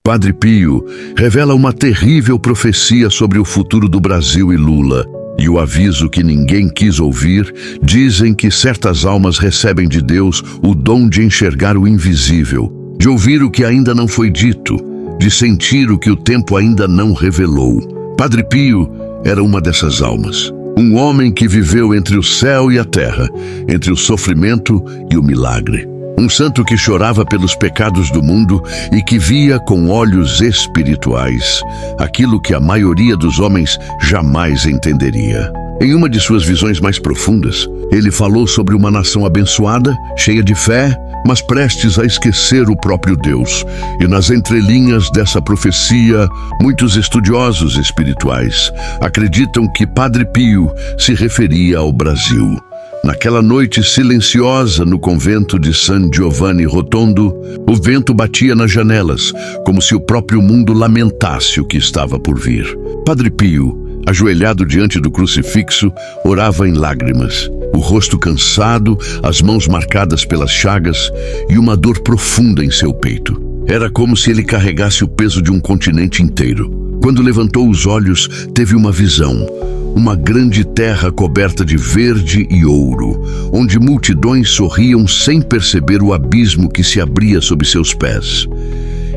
Padre Pio revela uma terrível profecia sobre o futuro do Brasil e Lula. E o aviso que ninguém quis ouvir, dizem que certas almas recebem de Deus o dom de enxergar o invisível, de ouvir o que ainda não foi dito, de sentir o que o tempo ainda não revelou. Padre Pio era uma dessas almas. Um homem que viveu entre o céu e a terra, entre o sofrimento e o milagre. Um santo que chorava pelos pecados do mundo e que via com olhos espirituais aquilo que a maioria dos homens jamais entenderia. Em uma de suas visões mais profundas, ele falou sobre uma nação abençoada, cheia de fé, mas prestes a esquecer o próprio Deus. E nas entrelinhas dessa profecia, muitos estudiosos espirituais acreditam que Padre Pio se referia ao Brasil. Naquela noite silenciosa no convento de San Giovanni Rotondo, o vento batia nas janelas, como se o próprio mundo lamentasse o que estava por vir. Padre Pio, ajoelhado diante do crucifixo, orava em lágrimas, o rosto cansado, as mãos marcadas pelas chagas e uma dor profunda em seu peito. Era como se ele carregasse o peso de um continente inteiro. Quando levantou os olhos, teve uma visão. Uma grande terra coberta de verde e ouro, onde multidões sorriam sem perceber o abismo que se abria sob seus pés.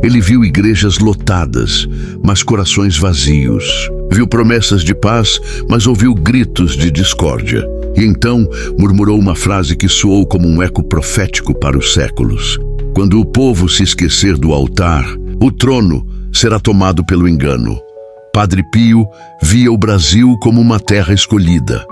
Ele viu igrejas lotadas, mas corações vazios. Viu promessas de paz, mas ouviu gritos de discórdia. E então murmurou uma frase que soou como um eco profético para os séculos. Quando o povo se esquecer do altar, o trono será tomado pelo engano. Padre Pio via o Brasil como uma terra escolhida,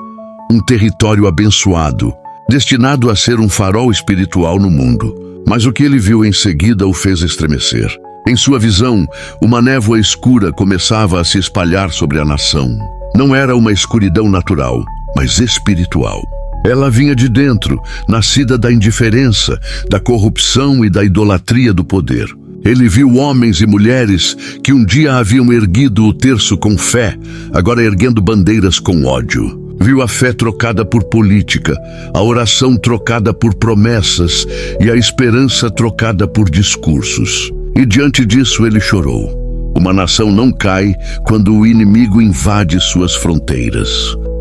um território abençoado, destinado a ser um farol espiritual no mundo. Mas o que ele viu em seguida o fez estremecer. Em sua visão, uma névoa escura começava a se espalhar sobre a nação. Não era uma escuridão natural, mas espiritual. Ela vinha de dentro, nascida da indiferença, da corrupção e da idolatria do poder. Ele viu homens e mulheres que um dia haviam erguido o terço com fé, agora erguendo bandeiras com ódio. Viu a fé trocada por política, a oração trocada por promessas e a esperança trocada por discursos. E diante disso ele chorou. Uma nação não cai quando o inimigo invade suas fronteiras,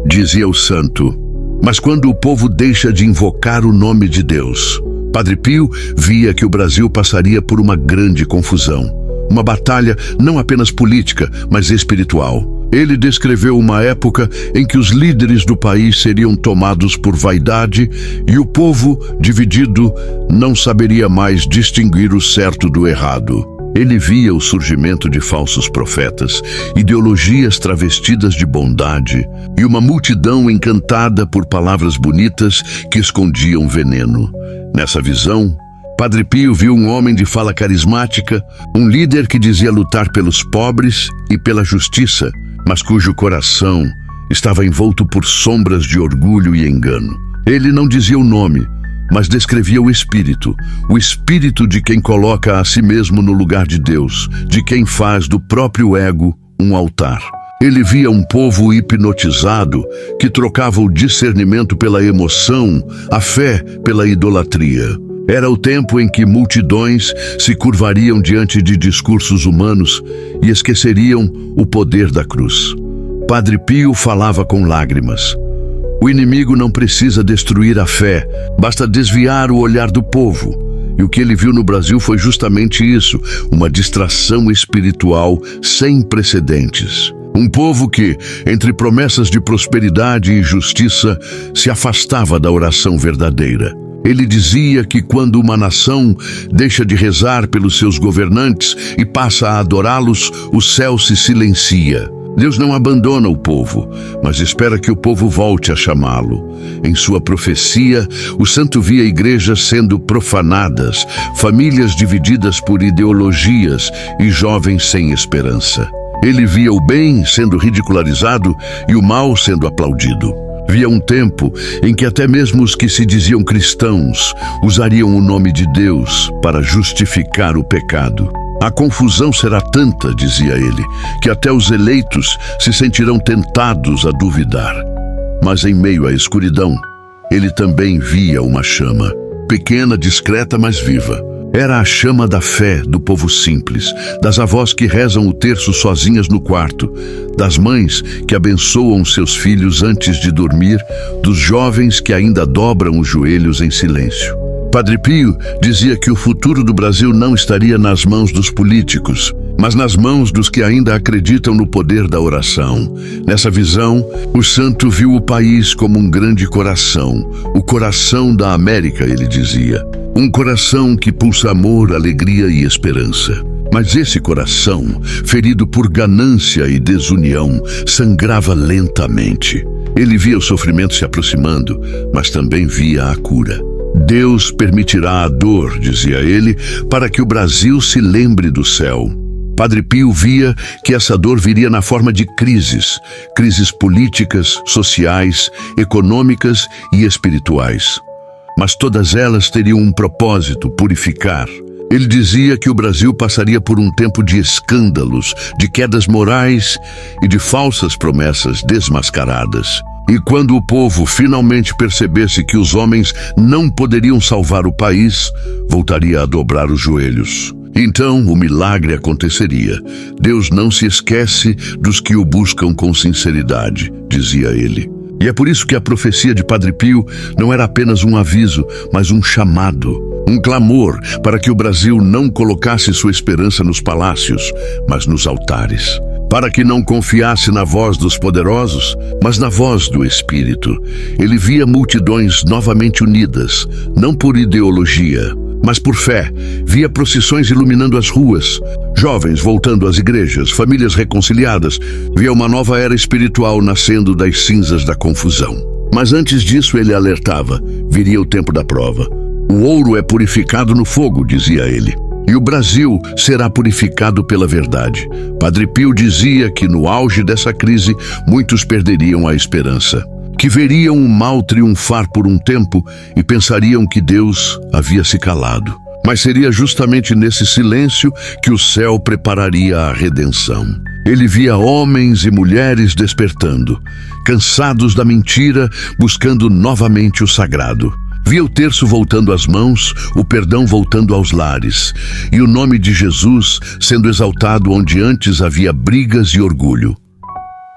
dizia o santo, mas quando o povo deixa de invocar o nome de Deus. Padre Pio via que o Brasil passaria por uma grande confusão, uma batalha não apenas política, mas espiritual. Ele descreveu uma época em que os líderes do país seriam tomados por vaidade e o povo, dividido, não saberia mais distinguir o certo do errado. Ele via o surgimento de falsos profetas, ideologias travestidas de bondade e uma multidão encantada por palavras bonitas que escondiam veneno. Nessa visão, Padre Pio viu um homem de fala carismática, um líder que dizia lutar pelos pobres e pela justiça, mas cujo coração estava envolto por sombras de orgulho e engano. Ele não dizia o nome, mas descrevia o espírito de quem coloca a si mesmo no lugar de Deus, de quem faz do próprio ego um altar. Ele via um povo hipnotizado que trocava o discernimento pela emoção, a fé pela idolatria. Era o tempo em que multidões se curvariam diante de discursos humanos e esqueceriam o poder da cruz. Padre Pio falava com lágrimas. O inimigo não precisa destruir a fé, basta desviar o olhar do povo. E o que ele viu no Brasil foi justamente isso, uma distração espiritual sem precedentes. Um povo que, entre promessas de prosperidade e justiça, se afastava da oração verdadeira. Ele dizia que quando uma nação deixa de rezar pelos seus governantes e passa a adorá-los, o céu se silencia. Deus não abandona o povo, mas espera que o povo volte a chamá-lo. Em sua profecia, o santo via igrejas sendo profanadas, famílias divididas por ideologias e jovens sem esperança. Ele via o bem sendo ridicularizado e o mal sendo aplaudido. Via um tempo em que até mesmo os que se diziam cristãos usariam o nome de Deus para justificar o pecado. A confusão será tanta, dizia ele, que até os eleitos se sentirão tentados a duvidar. Mas em meio à escuridão, ele também via uma chama, pequena, discreta, mas viva. Era a chama da fé do povo simples, das avós que rezam o terço sozinhas no quarto, das mães que abençoam seus filhos antes de dormir, dos jovens que ainda dobram os joelhos em silêncio. Padre Pio dizia que o futuro do Brasil não estaria nas mãos dos políticos, mas nas mãos dos que ainda acreditam no poder da oração. Nessa visão, o santo viu o país como um grande coração, o coração da América, ele dizia. Um coração que pulsa amor, alegria e esperança. Mas esse coração, ferido por ganância e desunião, sangrava lentamente. Ele via o sofrimento se aproximando, mas também via a cura. Deus permitirá a dor, dizia ele, para que o Brasil se lembre do céu. Padre Pio via que essa dor viria na forma de crises políticas, sociais, econômicas e espirituais. Mas todas elas teriam um propósito: purificar. Ele dizia que o Brasil passaria por um tempo de escândalos, de quedas morais e de falsas promessas desmascaradas. E quando o povo finalmente percebesse que os homens não poderiam salvar o país, voltaria a dobrar os joelhos. Então o milagre aconteceria. Deus não se esquece dos que o buscam com sinceridade, dizia ele. E é por isso que a profecia de Padre Pio não era apenas um aviso, mas um chamado, um clamor para que o Brasil não colocasse sua esperança nos palácios, mas nos altares. Para que não confiasse na voz dos poderosos, mas na voz do Espírito. Ele via multidões novamente unidas, não por ideologia, mas por fé. Via procissões iluminando as ruas, jovens voltando às igrejas, famílias reconciliadas. Via uma nova era espiritual nascendo das cinzas da confusão. Mas antes disso ele alertava: viria o tempo da prova. O ouro é purificado no fogo, dizia ele. E o Brasil será purificado pela verdade. Padre Pio dizia que no auge dessa crise, muitos perderiam a esperança, que veriam o mal triunfar por um tempo e pensariam que Deus havia se calado. Mas seria justamente nesse silêncio que o céu prepararia a redenção. Ele via homens e mulheres despertando, cansados da mentira, buscando novamente o sagrado. Via o terço voltando às mãos, o perdão voltando aos lares, e o nome de Jesus sendo exaltado onde antes havia brigas e orgulho.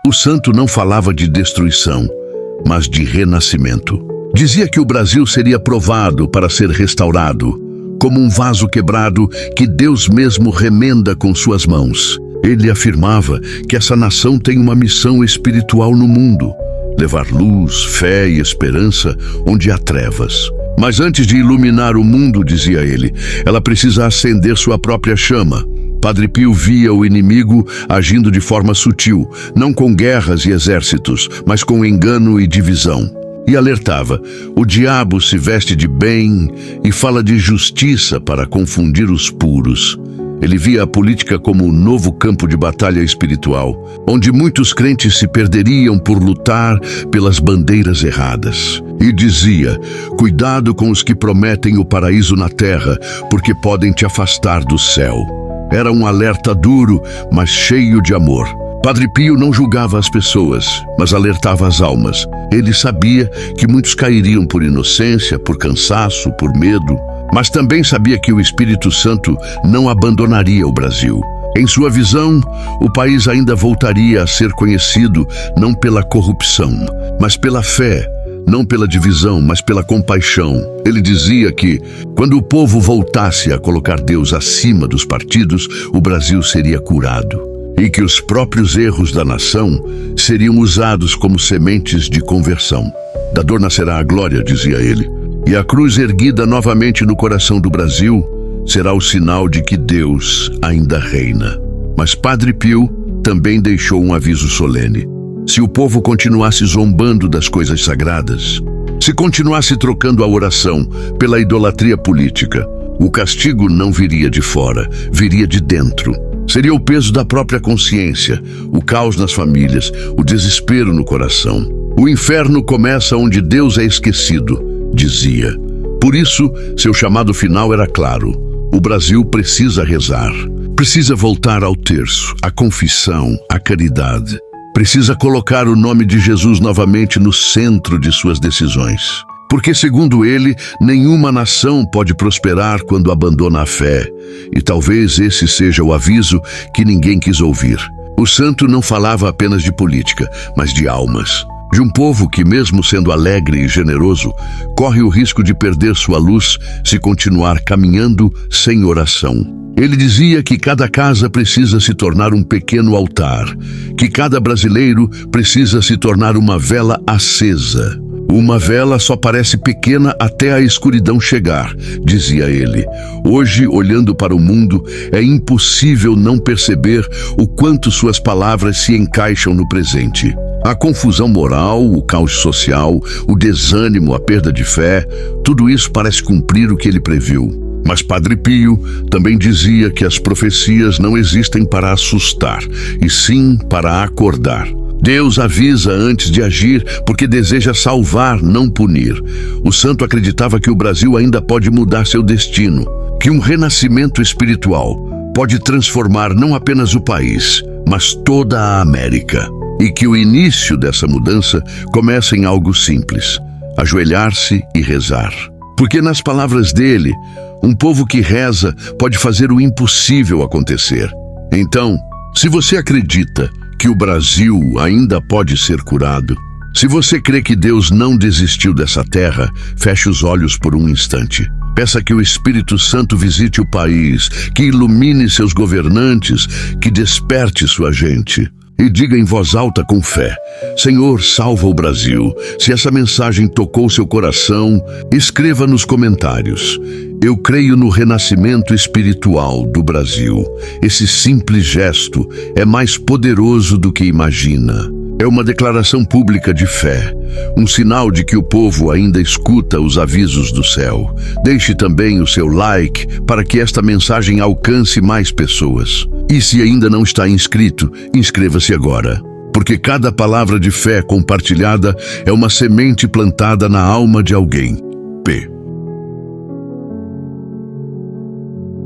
O santo não falava de destruição, mas de renascimento. Dizia que o Brasil seria provado para ser restaurado, como um vaso quebrado que Deus mesmo remenda com suas mãos. Ele afirmava que essa nação tem uma missão espiritual no mundo: levar luz, fé e esperança onde há trevas. Mas antes de iluminar o mundo, dizia ele, ela precisa acender sua própria chama. Padre Pio via o inimigo agindo de forma sutil, não com guerras e exércitos, mas com engano e divisão. E alertava: o diabo se veste de bem e fala de justiça para confundir os puros. Ele via a política como um novo campo de batalha espiritual, onde muitos crentes se perderiam por lutar pelas bandeiras erradas. E dizia: cuidado com os que prometem o paraíso na terra, porque podem te afastar do céu. Era um alerta duro, mas cheio de amor. Padre Pio não julgava as pessoas, mas alertava as almas. Ele sabia que muitos cairiam por inocência, por cansaço, por medo, mas também sabia que o Espírito Santo não abandonaria o Brasil. Em sua visão, o país ainda voltaria a ser conhecido não pela corrupção, mas pela fé, não pela divisão, mas pela compaixão. Ele dizia que, quando o povo voltasse a colocar Deus acima dos partidos, o Brasil seria curado, e que os próprios erros da nação seriam usados como sementes de conversão. Da dor nascerá a glória, dizia ele. E a cruz erguida novamente no coração do Brasil será o sinal de que Deus ainda reina. Mas Padre Pio também deixou um aviso solene. Se o povo continuasse zombando das coisas sagradas, se continuasse trocando a oração pela idolatria política, o castigo não viria de fora, viria de dentro. Seria o peso da própria consciência, o caos nas famílias, o desespero no coração. O inferno começa onde Deus é esquecido, dizia. Por isso, seu chamado final era claro: o Brasil precisa rezar, precisa voltar ao terço, à confissão, à caridade. Precisa colocar o nome de Jesus novamente no centro de suas decisões. Porque, segundo ele, nenhuma nação pode prosperar quando abandona a fé. E talvez esse seja o aviso que ninguém quis ouvir. O santo não falava apenas de política, mas de almas. De um povo que, mesmo sendo alegre e generoso, corre o risco de perder sua luz se continuar caminhando sem oração. Ele dizia que cada casa precisa se tornar um pequeno altar, que cada brasileiro precisa se tornar uma vela acesa. Uma vela só parece pequena até a escuridão chegar, dizia ele. Hoje, olhando para o mundo, é impossível não perceber o quanto suas palavras se encaixam no presente. A confusão moral, o caos social, o desânimo, a perda de fé, tudo isso parece cumprir o que ele previu. Mas Padre Pio também dizia que as profecias não existem para assustar, e sim para acordar. Deus avisa antes de agir porque deseja salvar, não punir. O santo acreditava que o Brasil ainda pode mudar seu destino, que um renascimento espiritual pode transformar não apenas o país, mas toda a América. E que o início dessa mudança começa em algo simples: ajoelhar-se e rezar. Porque nas palavras dele, um povo que reza pode fazer o impossível acontecer. Então, se você acredita que o Brasil ainda pode ser curado, se você crê que Deus não desistiu dessa terra, feche os olhos por um instante. Peça que o Espírito Santo visite o país, que ilumine seus governantes, que desperte sua gente. E diga em voz alta com fé: Senhor, salva o Brasil. Se essa mensagem tocou seu coração, escreva nos comentários: eu creio no renascimento espiritual do Brasil. Esse simples gesto é mais poderoso do que imagina. É uma declaração pública de fé, um sinal de que o povo ainda escuta os avisos do céu. Deixe também o seu like para que esta mensagem alcance mais pessoas. E se ainda não está inscrito, inscreva-se agora. Porque cada palavra de fé compartilhada é uma semente plantada na alma de alguém.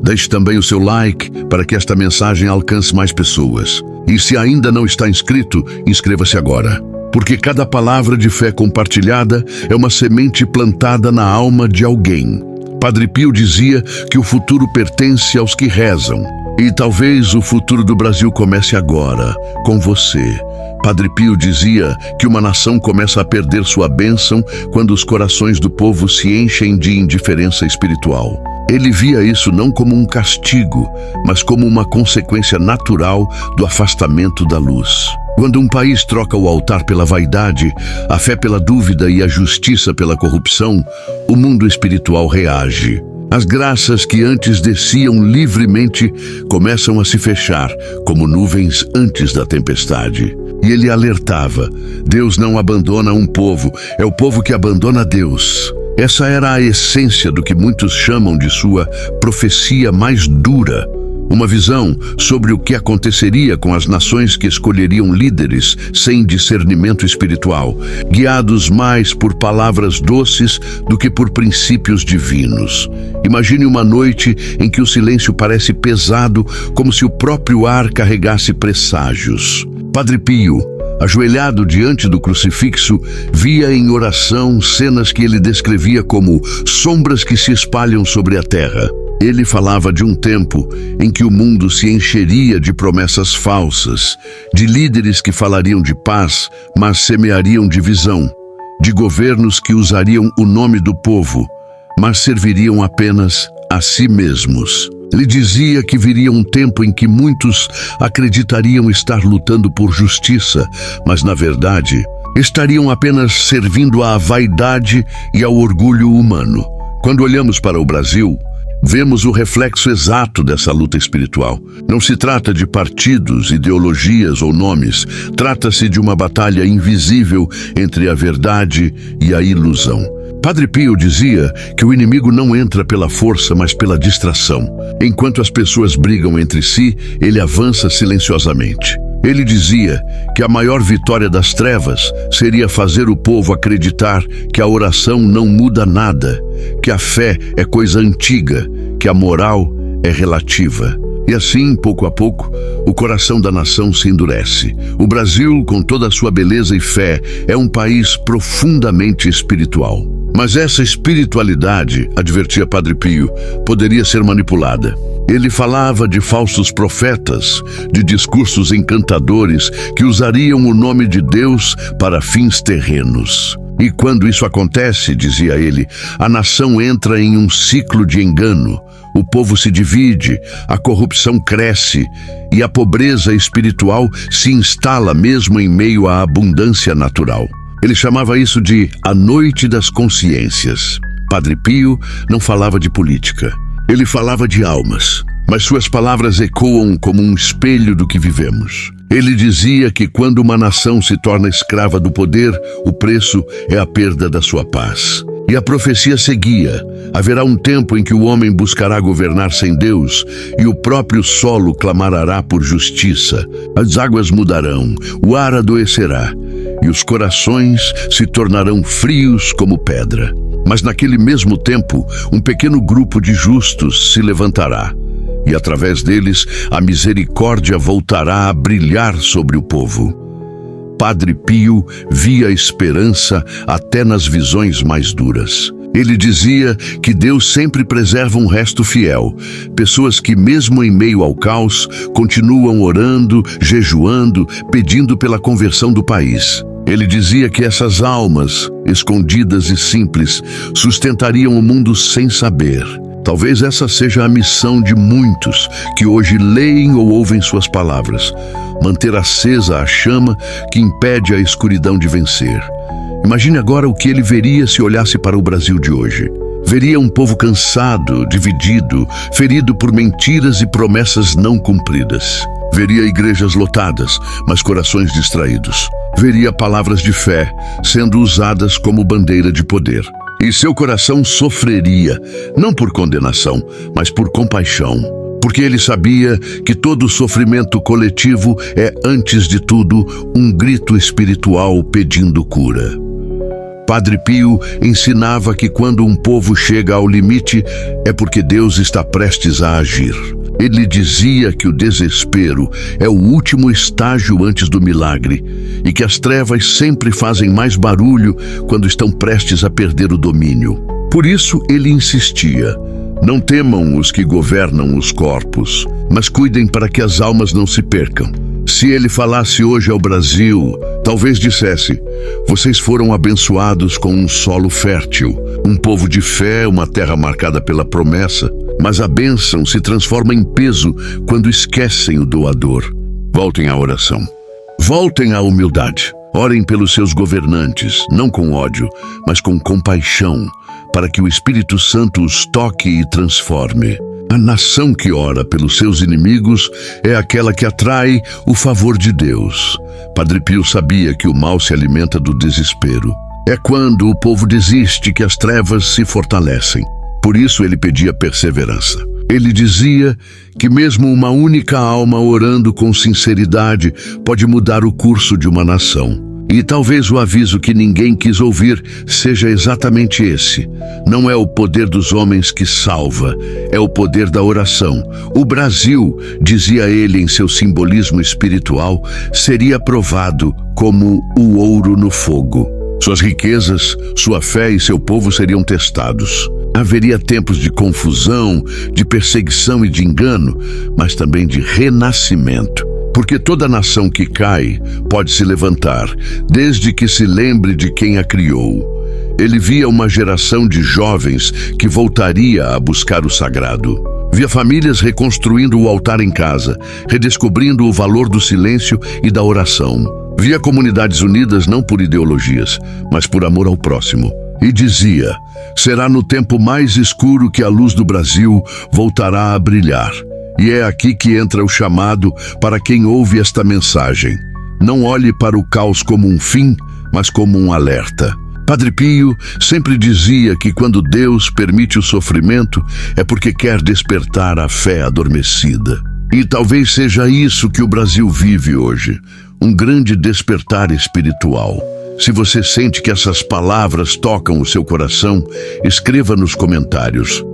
Deixe também o seu like para que esta mensagem alcance mais pessoas. E se ainda não está inscrito, inscreva-se agora. Porque cada palavra de fé compartilhada é uma semente plantada na alma de alguém. Padre Pio dizia que o futuro pertence aos que rezam. E talvez o futuro do Brasil comece agora, com você. Padre Pio dizia que uma nação começa a perder sua bênção quando os corações do povo se enchem de indiferença espiritual. Ele via isso não como um castigo, mas como uma consequência natural do afastamento da luz. Quando um país troca o altar pela vaidade, a fé pela dúvida e a justiça pela corrupção, o mundo espiritual reage. As graças que antes desciam livremente começam a se fechar, como nuvens antes da tempestade. E ele alertava: Deus não abandona um povo, é o povo que abandona Deus. Essa era a essência do que muitos chamam de sua profecia mais dura. Uma visão sobre o que aconteceria com as nações que escolheriam líderes sem discernimento espiritual, guiados mais por palavras doces do que por princípios divinos. Imagine uma noite em que o silêncio parece pesado, como se o próprio ar carregasse presságios. Padre Pio, ajoelhado diante do crucifixo, via em oração cenas que ele descrevia como sombras que se espalham sobre a terra. Ele falava de um tempo em que o mundo se encheria de promessas falsas, de líderes que falariam de paz, mas semeariam divisão, de governos que usariam o nome do povo, mas serviriam apenas a si mesmos. Ele dizia que viria um tempo em que muitos acreditariam estar lutando por justiça, mas na verdade estariam apenas servindo à vaidade e ao orgulho humano. Quando olhamos para o Brasil, vemos o reflexo exato dessa luta espiritual. Não se trata de partidos, ideologias ou nomes. Trata-se de uma batalha invisível entre a verdade e a ilusão. Padre Pio dizia que o inimigo não entra pela força, mas pela distração. Enquanto as pessoas brigam entre si, ele avança silenciosamente. Ele dizia que a maior vitória das trevas seria fazer o povo acreditar que a oração não muda nada, que a fé é coisa antiga, que a moral é relativa. E assim, pouco a pouco, o coração da nação se endurece. O Brasil, com toda a sua beleza e fé, é um país profundamente espiritual. Mas essa espiritualidade, advertia Padre Pio, poderia ser manipulada. Ele falava de falsos profetas, de discursos encantadores que usariam o nome de Deus para fins terrenos. E quando isso acontece, dizia ele, a nação entra em um ciclo de engano. O povo se divide, a corrupção cresce e a pobreza espiritual se instala mesmo em meio à abundância natural. Ele chamava isso de a noite das consciências. Padre Pio não falava de política. Ele falava de almas, mas suas palavras ecoam como um espelho do que vivemos. Ele dizia que quando uma nação se torna escrava do poder, o preço é a perda da sua paz. E a profecia seguia. Haverá um tempo em que o homem buscará governar sem Deus e o próprio solo clamará por justiça. As águas mudarão, o ar adoecerá e os corações se tornarão frios como pedra. Mas naquele mesmo tempo, um pequeno grupo de justos se levantará. E através deles, a misericórdia voltará a brilhar sobre o povo. Padre Pio via esperança até nas visões mais duras. Ele dizia que Deus sempre preserva um resto fiel, pessoas que mesmo em meio ao caos, continuam orando, jejuando, pedindo pela conversão do país. Ele dizia que essas almas, escondidas e simples, sustentariam o mundo sem saber. Talvez essa seja a missão de muitos que hoje leem ou ouvem suas palavras. Manter acesa a chama que impede a escuridão de vencer. Imagine agora o que ele veria se olhasse para o Brasil de hoje. Veria um povo cansado, dividido, ferido por mentiras e promessas não cumpridas. Veria igrejas lotadas, mas corações distraídos. Veria palavras de fé sendo usadas como bandeira de poder. E seu coração sofreria, não por condenação, mas por compaixão. Porque ele sabia que todo sofrimento coletivo é, antes de tudo, um grito espiritual pedindo cura. Padre Pio ensinava que quando um povo chega ao limite, é porque Deus está prestes a agir. Ele dizia que o desespero é o último estágio antes do milagre e que as trevas sempre fazem mais barulho quando estão prestes a perder o domínio. Por isso ele insistia: não temam os que governam os corpos, mas cuidem para que as almas não se percam. Se ele falasse hoje ao Brasil, talvez dissesse: vocês foram abençoados com um solo fértil, um povo de fé, uma terra marcada pela promessa. Mas a bênção se transforma em peso quando esquecem o doador. Voltem à oração. Voltem à humildade. Orem pelos seus governantes, não com ódio, mas com compaixão, para que o Espírito Santo os toque e transforme. A nação que ora pelos seus inimigos é aquela que atrai o favor de Deus. Padre Pio sabia que o mal se alimenta do desespero. É quando o povo desiste que as trevas se fortalecem. Por isso ele pedia perseverança. Ele dizia que mesmo uma única alma orando com sinceridade pode mudar o curso de uma nação. E talvez o aviso que ninguém quis ouvir seja exatamente esse. Não é o poder dos homens que salva, é o poder da oração. O Brasil, dizia ele em seu simbolismo espiritual, seria provado como o ouro no fogo. Suas riquezas, sua fé e seu povo seriam testados. Haveria tempos de confusão, de perseguição e de engano, mas também de renascimento. Porque toda nação que cai pode se levantar, desde que se lembre de quem a criou. Ele via uma geração de jovens que voltaria a buscar o sagrado. Via famílias reconstruindo o altar em casa, redescobrindo o valor do silêncio e da oração. Via comunidades unidas não por ideologias, mas por amor ao próximo. E dizia: será no tempo mais escuro que a luz do Brasil voltará a brilhar. E é aqui que entra o chamado para quem ouve esta mensagem. Não olhe para o caos como um fim, mas como um alerta. Padre Pio sempre dizia que quando Deus permite o sofrimento, é porque quer despertar a fé adormecida. E talvez seja isso que o Brasil vive hoje, um grande despertar espiritual. Se você sente que essas palavras tocam o seu coração, escreva nos comentários: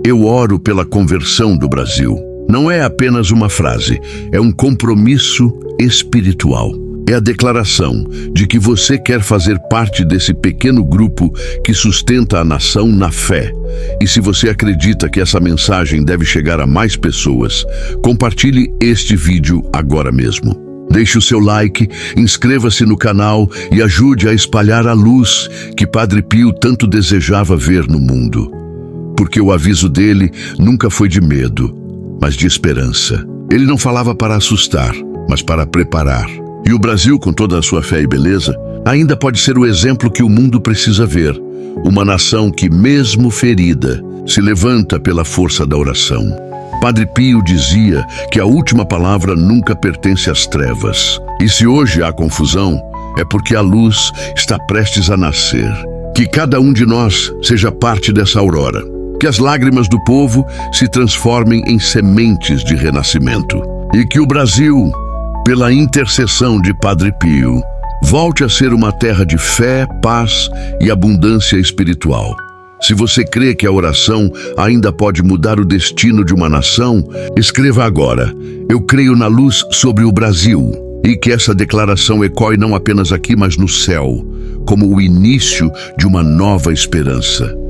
eu oro pela conversão do Brasil. Não é apenas uma frase, é um compromisso espiritual. É a declaração de que você quer fazer parte desse pequeno grupo que sustenta a nação na fé. E se você acredita que essa mensagem deve chegar a mais pessoas, compartilhe este vídeo agora mesmo. Deixe o seu like, inscreva-se no canal e ajude a espalhar a luz que Padre Pio tanto desejava ver no mundo. Porque o aviso dele nunca foi de medo, mas de esperança. Ele não falava para assustar, mas para preparar. E o Brasil, com toda a sua fé e beleza, ainda pode ser o exemplo que o mundo precisa ver. Uma nação que, mesmo ferida, se levanta pela força da oração. Padre Pio dizia que a última palavra nunca pertence às trevas. E se hoje há confusão, é porque a luz está prestes a nascer. Que cada um de nós seja parte dessa aurora. Que as lágrimas do povo se transformem em sementes de renascimento. E que o Brasil, pela intercessão de Padre Pio, volte a ser uma terra de fé, paz e abundância espiritual. Se você crê que a oração ainda pode mudar o destino de uma nação, escreva agora: eu creio na luz sobre o Brasil. E que essa declaração ecoe não apenas aqui, mas no céu, como o início de uma nova esperança.